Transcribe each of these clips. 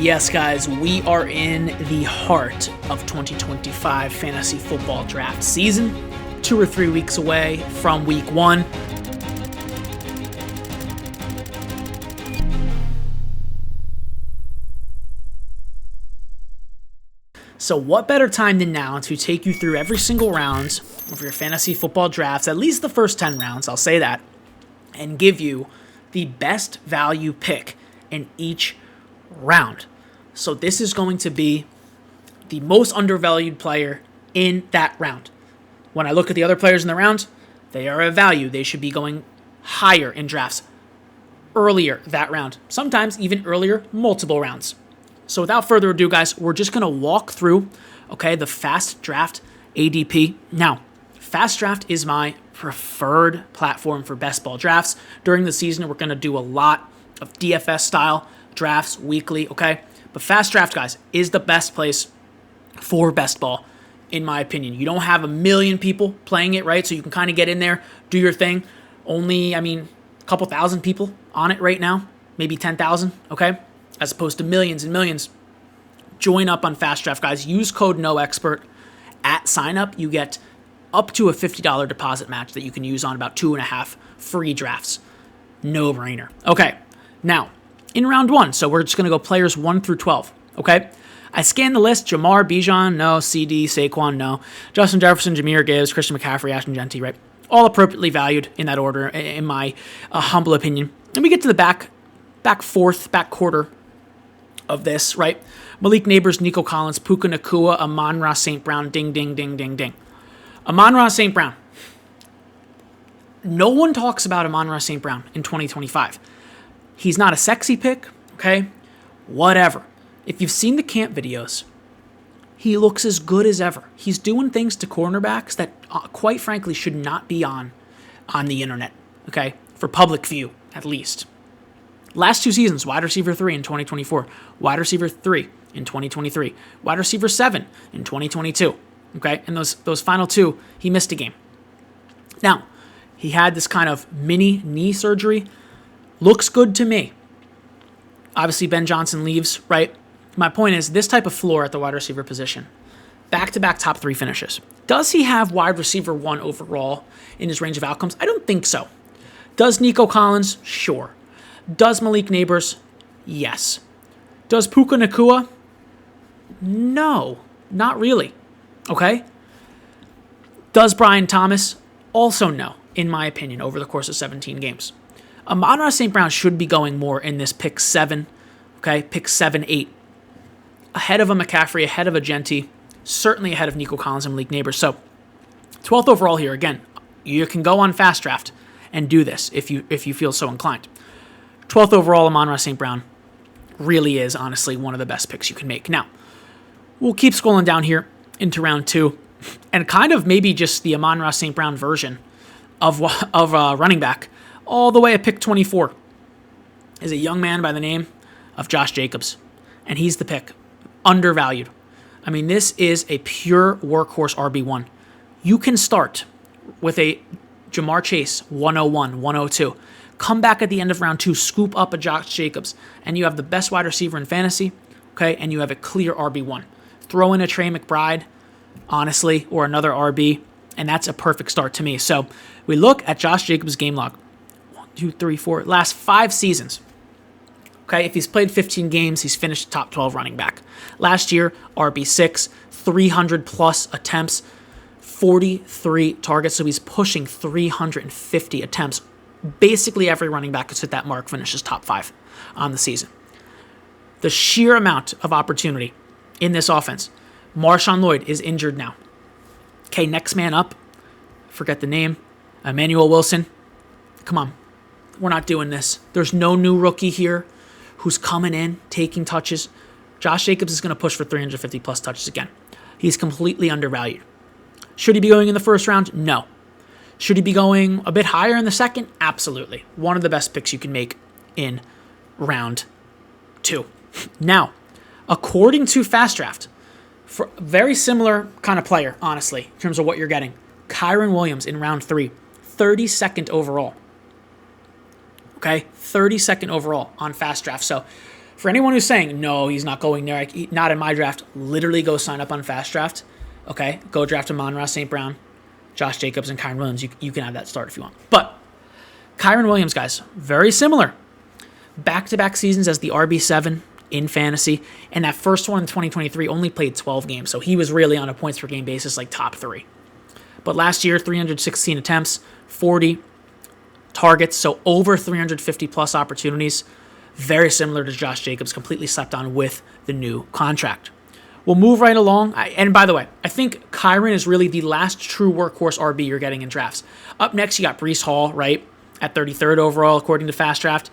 Yes, guys, we are in the heart of 2025 fantasy football draft season. 2 or 3 weeks away from week 1. So what better time than now to take you through every single round of your fantasy football drafts, at least the first 10 rounds, I'll say that, and give you the best value pick in each round. So this is going to be the most undervalued player in that round. When I look at the other players in the round, they are a value. They should be going higher in drafts earlier that round, sometimes even earlier, multiple rounds. So without further ado, guys, we're just going to walk through, the fast draft ADP. Now, fast draft is my preferred platform for best ball drafts. During the season, we're going to do a lot of DFS style drafts weekly, But fast draft, guys, is the best place for best ball, in my opinion. You don't have a million people playing it, right? So you can kind of get in there, do your thing. Only, a couple thousand people on it right now, maybe 10,000, As opposed to millions and millions. Join up on fast draft, guys. Use code NOEXPERT at sign up. You get up to a $50 deposit match that you can use on about 2.5 free drafts. No brainer. Okay, now in round 1, so we're just going to go players 1 through 12, I scanned the list. Jamar, Bijan, no. CD, Saquon, no. Justin Jefferson, Jahmyr Gibbs, Christian McCaffrey, Ashton Genty, right? All appropriately valued in that order, in my humble opinion. And we get to the back quarter of this, right? Malik Neighbors, Nico Collins, Puka Nacua, Amon-Ra St. Brown, ding, ding, ding, ding, ding. Amon-Ra St. Brown. No one talks about Amon-Ra St. Brown in 2025. He's not a sexy pick, Whatever. If you've seen the camp videos, he looks as good as ever. He's doing things to cornerbacks that, quite frankly, should not be on the internet, For public view, at least. Last 2 seasons, wide receiver 3 in 2024, wide receiver 3 in 2023, wide receiver 7 in 2022, And those final 2, he missed a game. Now, he had this kind of mini knee surgery. Looks good to me. Obviously, Ben Johnson leaves, right? My point is, this type of floor at the wide receiver position, back-to-back top 3 finishes. Does he have wide receiver 1 overall in his range of outcomes? I don't think so. Does Nico Collins? Sure. Does Malik Neighbors? Yes. Does Puka Nacua? No, not really. Does Brian Thomas? Also no, in my opinion, over the course of 17 games. Amon-Ra St. Brown should be going more in this pick 7, pick 7, 8. Ahead of a McCaffrey, ahead of a Genty, certainly ahead of Nico Collins and Malik Neighbors. So, 12th overall here, again, you can go on fast draft and do this if you feel so inclined. 12th overall, Amon-Ra St. Brown really is, honestly, one of the best picks you can make. Now, we'll keep scrolling down here into round 2, and kind of maybe just the Amon-Ra St. Brown version of running back, all the way at pick 24, is a young man by the name of Josh Jacobs, and he's the pick. Undervalued. This is a pure workhorse RB1. You can start with a Jamar Chase 101, 102. Come back at the end of round 2, scoop up a Josh Jacobs, and you have the best wide receiver in fantasy, and you have a clear RB1. Throw in a Trey McBride, honestly, or another RB, and that's a perfect start to me. So we look at Josh Jacobs' game log. 1, 2, 3, 4, last 5 seasons. If he's played 15 games, he's finished top 12 running back. Last year, RB6, 300 plus attempts, 43 targets, so he's pushing 350 attempts. Basically every running back that's hit that mark finishes top 5 on the season. The sheer amount of opportunity in this offense. Marshawn Lloyd is injured now. Next man up. Forget the name. Emmanuel Wilson. Come on. We're not doing this. There's no new rookie here who's coming in, taking touches. Josh Jacobs is going to push for 350 plus touches again. He's completely undervalued. Should he be going in the first round? No. Should he be going a bit higher in the second? Absolutely. One of the best picks you can make in round 2. Now, according to Fast Draft, for a very similar kind of player, honestly, in terms of what you're getting, Kyron Williams in round 3, 32nd overall. 32nd overall on Fast Draft. So For anyone who's saying, no, he's not going there, not in my draft, literally go sign up on Fast Draft. Okay? Go draft Amon-Ra St. Brown, Josh Jacobs, and Kyren Williams. You can have that start if you want. But Kyren Williams, guys, very similar. Back-to-back seasons as the RB7 in fantasy, and that first one in 2023 only played 12 games, so he was really on a points-per-game basis like top 3. But last year, 316 attempts, 40 targets, so over 350-plus opportunities. Very similar to Josh Jacobs, completely slept on with the new contract. We'll move right along. And by the way, I think Kyren is really the last true workhorse RB you're getting in drafts. Up next, you got Breece Hall, right, at 33rd overall, according to Fast Draft.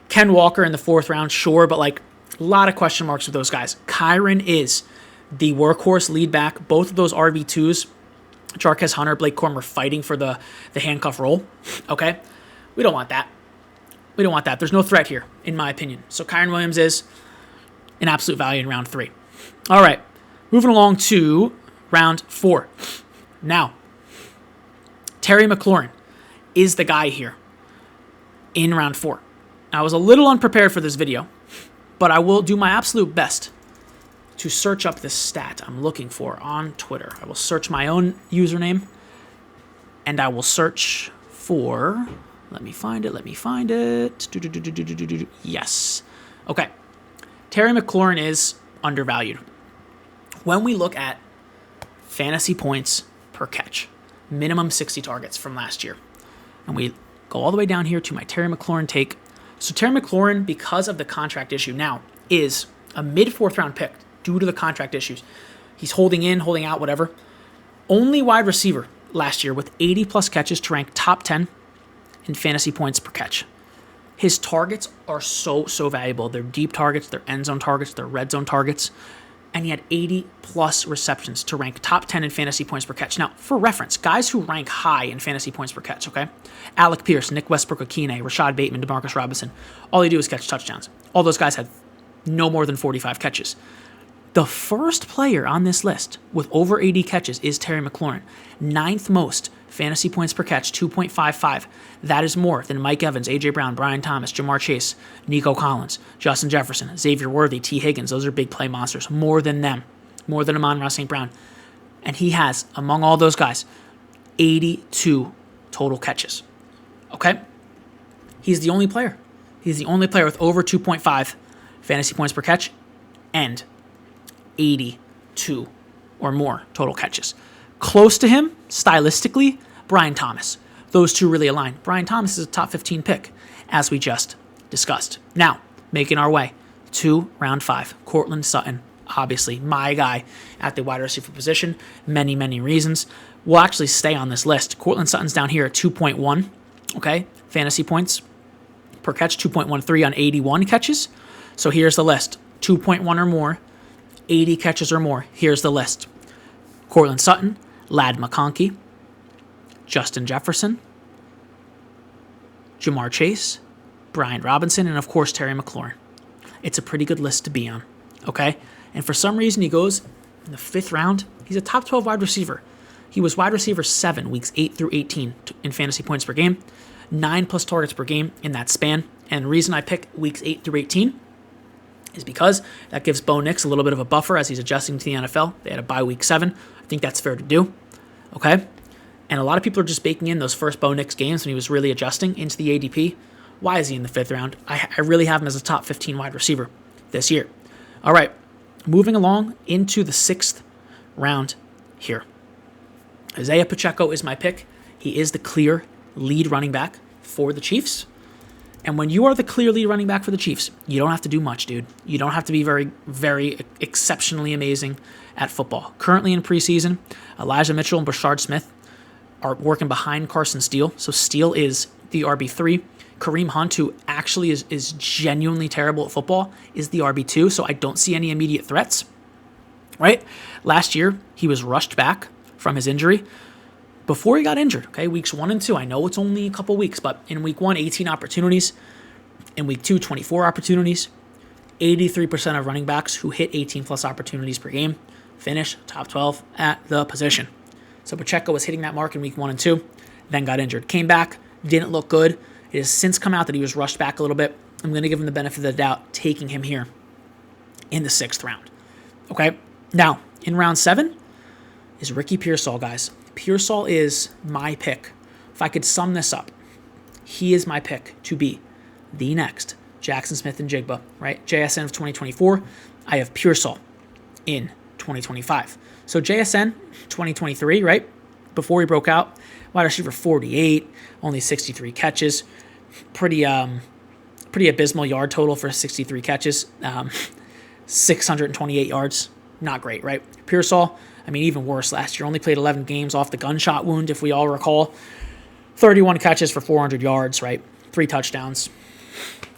Ken Walker in the 4th round, sure, but like a lot of question marks with those guys. Kyren is the workhorse lead back. Both of those RB2s, Jarquez Hunter, Blake Corum, are fighting for the handcuff role. Okay? We don't want that. We don't want that. There's no threat here, in my opinion. So Kyren Williams is an absolute value in round 3. All right. Moving along to round 4. Now, Terry McLaurin is the guy here in round 4. I was a little unprepared for this video, but I will do my absolute best to search up this stat I'm looking for on Twitter. I will search my own username, and I will search for... Let me find it. Yes. Okay. Terry McLaurin is undervalued. When we look at fantasy points per catch, minimum 60 targets from last year, and we go all the way down here to my Terry McLaurin take. So Terry McLaurin, because of the contract issue now, is a mid-4th round pick due to the contract issues. He's holding in, holding out, whatever. Only wide receiver last year with 80-plus catches to rank top 10 in fantasy points per catch. His targets are so valuable. They're deep targets, they're end zone targets, they're red zone targets. And he had 80-plus receptions to rank top 10 in fantasy points per catch. Now, for reference, guys who rank high in fantasy points per catch, okay? Alec Pierce, Nick Westbrook-Akine, Rashad Bateman, Demarcus Robinson. All they do is catch touchdowns. All those guys had no more than 45 catches. The first player on this list with over 80 catches is Terry McLaurin. 9th most fantasy points per catch, 2.55. That is more than Mike Evans, A.J. Brown, Brian Thomas, Jamar Chase, Nico Collins, Justin Jefferson, Xavier Worthy, T. Higgins. Those are big play monsters. More than them. More than Amon-Ra St. Brown. And he has, among all those guys, 82 total catches. Okay? He's the only player. He's the only player with over 2.5 fantasy points per catch and 82 or more total catches. Close to him, stylistically, Brian Thomas. Those two really align. Brian Thomas is a top 15 pick, as we just discussed. Now, making our way to round 5. Courtland Sutton, obviously my guy at the wide receiver position. Many reasons. We'll actually stay on this list. Courtland Sutton's down here at 2.1, okay? Fantasy points per catch, 2.13 on 81 catches. So here's the list. 2.1 or more, 80 catches or more. Here's the list. Courtland Sutton, Ladd McConkey, Justin Jefferson, Jamar Chase, Brian Robinson, and of course Terry McLaurin. It's a pretty good list to be on, okay? And for some reason he goes in the 5th round. He's a top 12 wide receiver. He was wide receiver 7 weeks 8 through 18 in fantasy points per game, 9+ targets per game in that span. And the reason I pick weeks 8 through 18 is because that gives Bo Nix a little bit of a buffer as he's adjusting to the NFL. They had a bye week 7. I think that's fair to do, okay? And a lot of people are just baking in those first Bo Nix games when he was really adjusting into the ADP. Why is he in the 5th round? I really have him as a top 15 wide receiver this year. All right, moving along into the 6th round here. Isaiah Pacheco is my pick. He is the clear lead running back for the Chiefs. And when you are the clear lead running back for the Chiefs, you don't have to do much, dude. You don't have to be very exceptionally amazing at football. Currently in preseason, Elijah Mitchell and Brashard Smith are working behind Carson Steele. So Steele is the RB3. Kareem Hunt, who actually is genuinely terrible at football, is the RB2. So I don't see any immediate threats, right? Last year, he was rushed back from his injury before he got injured, okay? Weeks 1 and 2. I know it's only a couple weeks, but in week 1, 18 opportunities. In week 2, 24 opportunities. 83% of running backs who hit 18-plus opportunities per game finish top 12 at the position. So Pacheco was hitting that mark in week 1 and 2, then got injured. Came back, didn't look good. It has since come out that he was rushed back a little bit. I'm going to give him the benefit of the doubt, taking him here in the 6th round. Okay? Now, in round 7 is Ricky Pearsall, guys. Pearsall is my pick. If I could sum this up, he is my pick to be the next Jackson Smith and Jigba, right? JSN of 2024. I have Pearsall in 2025. So JSN 2023, right? Before he broke out, wide receiver 48, only 63 catches. Pretty abysmal yard total for 63 catches. 628 yards. Not great, right? Pearsall, I mean, even worse last year. Only played 11 games off the gunshot wound, if we all recall. 31 catches for 400 yards, right? 3 touchdowns.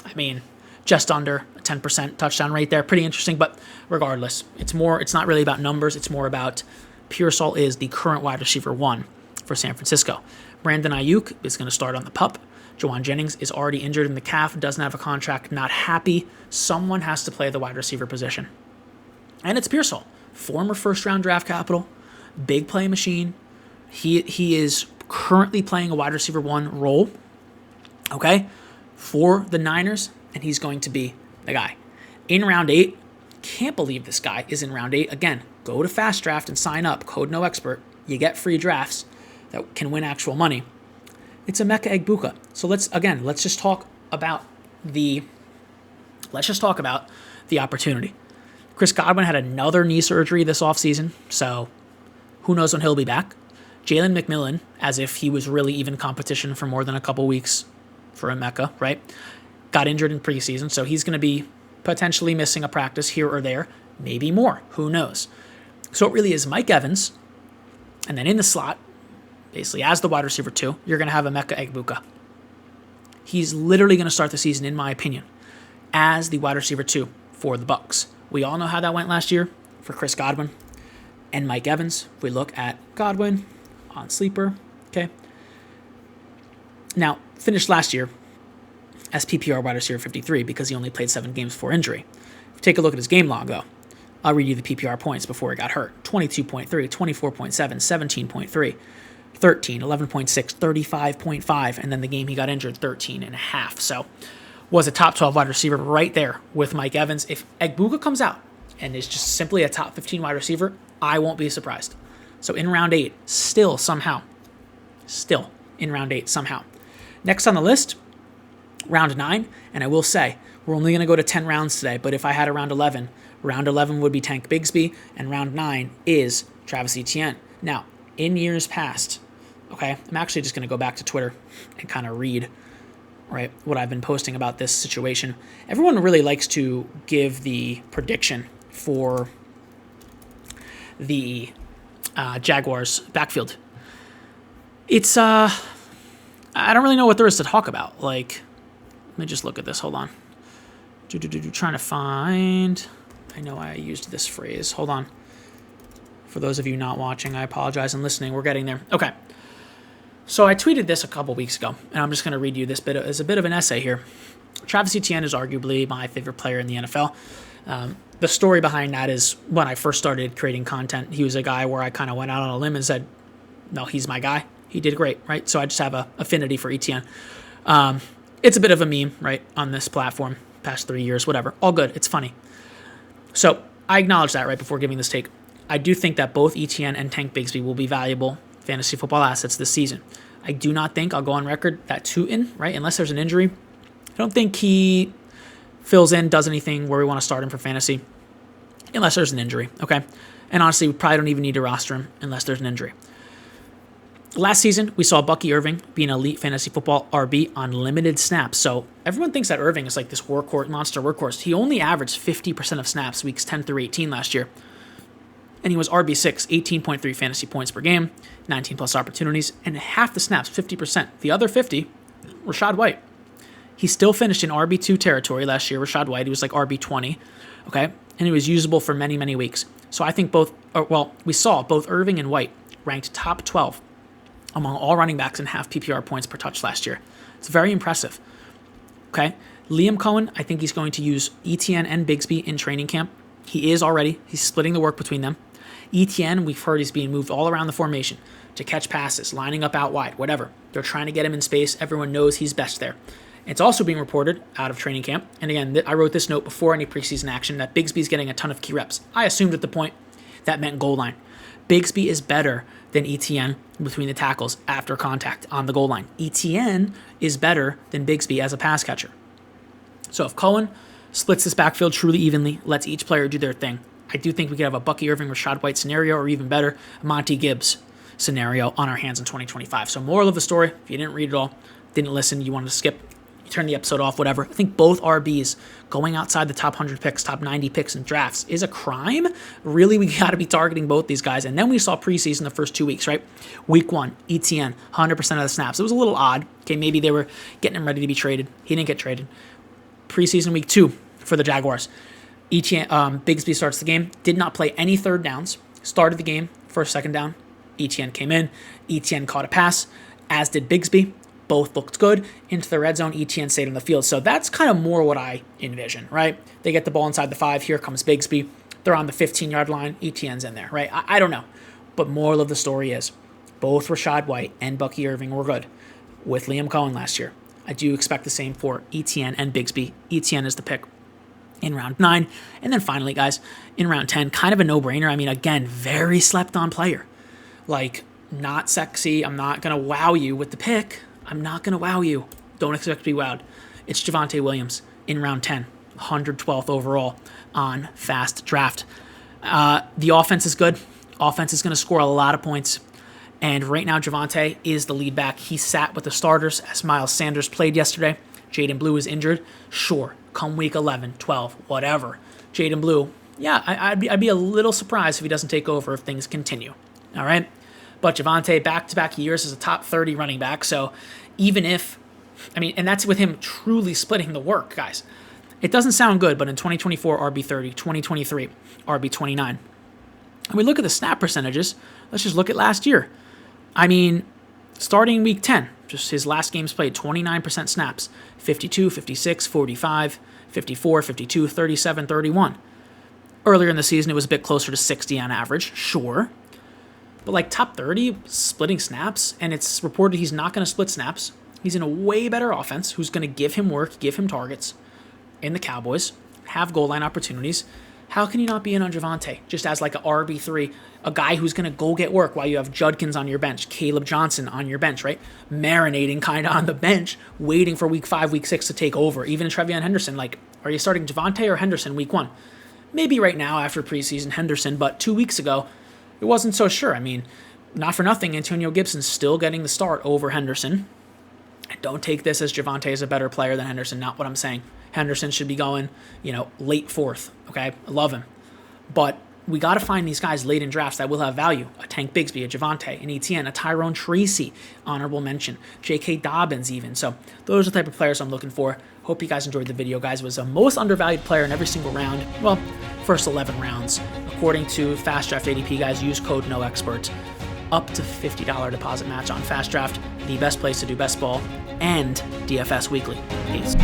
I mean, just under a 10% touchdown rate there. Pretty interesting, but regardless, it's not really about numbers. It's more about Pearsall is the current wide receiver 1 for San Francisco. Brandon Ayuk is going to start on the PUP. Jawan Jennings is already injured in the calf, doesn't have a contract, not happy. Someone has to play the wide receiver position. And it's Pearsall, former first-round draft capital, big play machine. He is currently playing a wide receiver 1 role, okay, for the Niners, and he's going to be the guy. In round 8, can't believe this guy is in round 8. Again, go to Fast Draft and sign up, code NOEXPERT. You get free drafts that can win actual money. It's Emeka Egbuka. So let's just talk about the opportunity. Chris Godwin had another knee surgery this offseason, so who knows when he'll be back. Jalen McMillan, as if he was really even competition for more than a couple weeks for Emeka, right? Got injured in preseason, so he's going to be potentially missing a practice here or there, maybe more, who knows. So it really is Mike Evans, and then in the slot, basically as the wide receiver 2, you're going to have Emeka Egbuka. He's literally going to start the season, in my opinion, as the wide receiver 2 for the Bucs. We all know how that went last year for Chris Godwin and Mike Evans. If we look at Godwin on Sleeper, okay. Now, finished last year as PPR wide receiver 53 because he only played 7 games before injury. If you take a look at his game log, though, I'll read you the PPR points before he got hurt. 22.3, 24.7, 17.3, 13, 11.6, 35.5, and then the game he got injured, 13.5. So was a top 12 wide receiver right there with Mike Evans. If Egbuka comes out and is just simply a top 15 wide receiver, I won't be surprised. So in round 8, still in round 8 somehow. Next on the list, round 9, and I will say, we're only going to go to 10 rounds today, but if I had a round 11 would be Tank Bigsby, and round 9 is Travis Etienne. Now, in years past, okay, I'm actually just going to go back to Twitter and kind of read, right, what I've been posting about this situation. Everyone really likes to give the prediction for the Jaguars backfield. It's, I don't really know what there is to talk about. Like, let me just look at this. Hold on. Trying to find, I know I used this phrase. Hold on. For those of you not watching, I apologize, and listening, we're getting there. Okay. So I tweeted this a couple weeks ago, and I'm just going to read you this bit as a bit of an essay here. Travis Etienne is arguably my favorite player in the NFL. The story behind that is when I first started creating content, he was a guy where I kind of went out on a limb and said, no, he's my guy. He did great, right? So I just have an affinity for Etienne. It's a bit of a meme, right, on this platform, past 3 years, whatever. All good. It's funny. So I acknowledge that right before giving this take. I do think that both Etienne and Tank Bigsby will be valuable fantasy football assets this season. I do not think, I'll go on record, that Tootin, right, unless there's an injury, I don't think he fills in, does anything where we want to start him for fantasy, unless there's an injury, okay? And honestly, we probably don't even need to roster him unless there's an injury. Last season, we saw Bucky Irving be an elite fantasy football RB on limited snaps. So everyone thinks that Irving is like this monster workhorse. He only averaged 50% of snaps weeks 10 through 18 last year. And he was RB6, 18.3 fantasy points per game, 19 plus opportunities, and half the snaps, 50%. The other 50, Rachaad White. He still finished in RB2 territory last year, Rachaad White. He was like RB20, okay? And he was usable for many, many weeks. So I think we saw both Irving and White ranked top 12 among all running backs in half PPR points per touch last year. It's very impressive, okay? Liam Cohen, I think he's going to use Etienne and Bigsby in training camp. He is already. He's splitting the work between them. Etienne, we've heard he's being moved all around the formation to catch passes, lining up out wide, whatever. They're trying to get him in space. Everyone knows he's best there. It's also being reported out of training camp, and again, I wrote this note before any preseason action, that Bigsby's getting a ton of key reps. I assumed at the point that meant goal line. Bigsby is better than ETN between the tackles after contact on the goal line. ETN is better than Bigsby as a pass catcher. So if Cohen splits this backfield truly evenly, lets each player do their thing, I do think we could have a Bucky Irving, Rashad White scenario, or even better, Monty Gibbs scenario on our hands in 2025. So moral of the story, if you didn't read it all, didn't listen, you wanted to skip, you turn the episode off, whatever. I think both RBs going outside the top 100 picks, top 90 picks in drafts is a crime. Really, we got to be targeting both these guys. And then we saw preseason the first 2 weeks, right? Week 1, ETN, 100% of the snaps. It was a little odd. Okay, maybe they were getting him ready to be traded. He didn't get traded. Preseason week 2 for the Jaguars. Bigsby starts the game, did not play any third downs, started the game for a second down. ETN came in, ETN caught a pass, as did Bigsby. Both looked good. Into the red zone, ETN stayed on the field. So that's kind of more what I envision, right? They get the ball inside the 5, here comes Bigsby. They're on the 15-yard line, ETN's in there, right? I don't know. But moral of the story is, both Rashad White and Bucky Irving were good with Liam Cohen last year. I do expect the same for ETN and Bigsby. ETN is the pick in round 9. And then finally, guys, in round 10, kind of a no-brainer. I mean, again, very slept-on player. Like, not sexy. I'm not going to wow you with the pick. I'm not going to wow you. Don't expect to be wowed. It's Javonte Williams in round 10, 112th overall on Fast Draft. The offense is good. Offense is going to score a lot of points. And right now, Javonte is the lead back. He sat with the starters as Miles Sanders played yesterday. Jaden Blue is injured. Sure, come week 11, 12, whatever. Jaden Blue, yeah, I'd be a little surprised if he doesn't take over if things continue. All right? But Javonte, back-to-back years as a top 30 running back. So even if, and that's with him truly splitting the work, guys. It doesn't sound good, but in 2024, RB30, 2023, RB29. And we look at the snap percentages. Let's just look at last year. Starting week 10, just his last games played, 29% snaps, 52, 56, 45, 54, 52, 37, 31. Earlier in the season, it was a bit closer to 60 on average, sure. But like top 30 splitting snaps, and it's reported he's not going to split snaps. He's in a way better offense who's going to give him work, give him targets in the Cowboys, have goal line opportunities. How can you not be in on Javonte just as like a RB3, a guy who's going to go get work while you have Judkins on your bench, Caleb Johnson on your bench, right? Marinating kind of on the bench, waiting for week 5, week 6 to take over. Even Trevion Henderson, like, are you starting Javonte or Henderson week 1? Maybe right now after preseason Henderson, but 2 weeks ago, it wasn't so sure. Not for nothing, Antonio Gibson's still getting the start over Henderson. Don't take this as Javonte is a better player than Henderson, not what I'm saying. Henderson should be going, late 4th, okay? I love him. But we got to find these guys late in drafts that will have value. A Tank Bigsby, a Javonte, an ETN, a Tyrone Tracy, honorable mention, J.K. Dobbins even. So those are the type of players I'm looking for. Hope you guys enjoyed the video, guys. It was the most undervalued player in every single round. Well, first 11 rounds. According to Fast Draft ADP, guys, use code NOEXPERT. Up to $50 deposit match on Fast Draft, the best place to do best ball and DFS weekly. Peace.